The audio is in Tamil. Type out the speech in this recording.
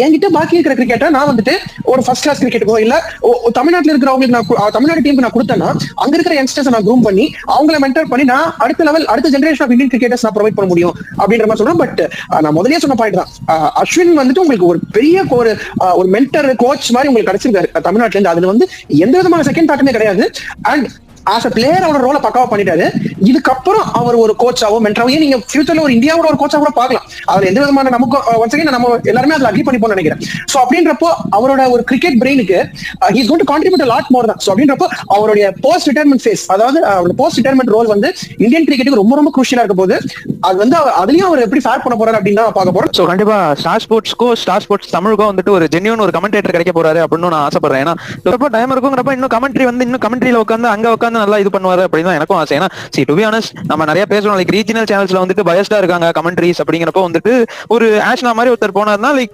என்கிட்ட பாக்கி இருக்கிற கிரிக்கெட்டை நான் வந்துட்டு ஒரு ஃபர்ஸ்ட் கிளாஸ் கிரிக்கெட்டுக்கோ இல்ல தமிழ்நாட்டில் இருக்கிறவங்களுக்கு நான் தமிழ்நாடு டீமுக்கு நான் கொடுத்தேன்னா அங்க இருக்கிற யங்ஸ்டர்ஸ் நான் க்ரூம் பண்ணி அவங்கள மென்டர் பண்ணி நான் அடுத்த லெவல் அடுத்த ஜெனரேஷன் ஆஃப் இந்தியன் கிரிக்கெட்டர்ஸ் நான் ப்ரொவைட் பண்ண முடியும் அப்படின்ற மாதிரி சொல்றேன். பட் நான் முதலே சொன்ன பாயிண்ட் தான், அஸ்வின் வந்துட்டு உங்களுக்கு ஒரு பெரிய ஒரு மென்டர் கோச் மாதிரி உங்களுக்கு கிடைச்சிருக்காரு தமிழ்நாட்டுல இருந்து. அதுல வந்து எந்த விதமான செகண்ட் தாட்டுமே கிடையாது. அண்ட் ஆஸ் அ பிளேயர் அவரோட ரோலை பக்காவா பண்ணிட்டாரு. இதுக்கப்புறம் அவர் ஒரு கோச்சாவோ மென்டராவோ நீங்க ஃபியூச்சர்ல ஒரு இந்தியாவோட ஒரு கோச்சா கூட பார்க்கலாம். அவர் எந்த விதமான நமக்கு ஒன்ஸ் அகைன் நம்ம எல்லாருமே அதுல அக்ரி பண்ணிப்போம் நினைக்கிறேன். சோ அப்படின்றப்போ அவரோட ஒரு கிரிக்கெட் பிரெயினுக்கு he is going to contribute a lot more தான். சோ அப்படின்றப்போ அவருடைய போஸ்ட் ரிட்டையர்மென்ட் ஃபேஸ், அதாவது அவரோட போஸ்ட் ரிட்டையர்மென்ட் ரோல் வந்து இந்தியன் கிரிக்கெட்டுக்கு ரொம்ப ரொம்ப குரூஷியலா இருக்க போது. அது வந்து அதுலயும் அவர் எப்படி ஃபேர் பண்ண போறாரு அப்படின்னு தான் பார்க்க போறோம். சோ கண்டிப்பா ஸ்டார் ஸ்போர்ட்ஸ் தமிழுக்கும் வந்துட்டு ஒரு ஜென்யூன் ஒரு கமெண்டேட்டர் கிடைக்க போறாரு அப்படின்னு நான் ஆசைப்படுறேன். ஏன்னா ரொம்ப டைம் இருக்குங்கிறப்ப இன்னும் கமெண்ட்ரியில உட்காந்து அங்க உட்காந்து நல்லா இது பண்ணுவாரு அப்படின்னு எனக்கும் ஆசை. ஏன்னா டு பி ஆனஸ்ட் நம்ம நிறைய பேசுறோம், லைக் ரீஜனல் சேனல்ஸ்ல வந்துட்டு பயஸ்டா இருக்காங்க கமெண்ட்ரிஸ் அப்படிங்கிறப்போ வந்துட்டு ஒரு ஆஷ்னா மாதிரி ஒருத்தர் போனார்னா லைக்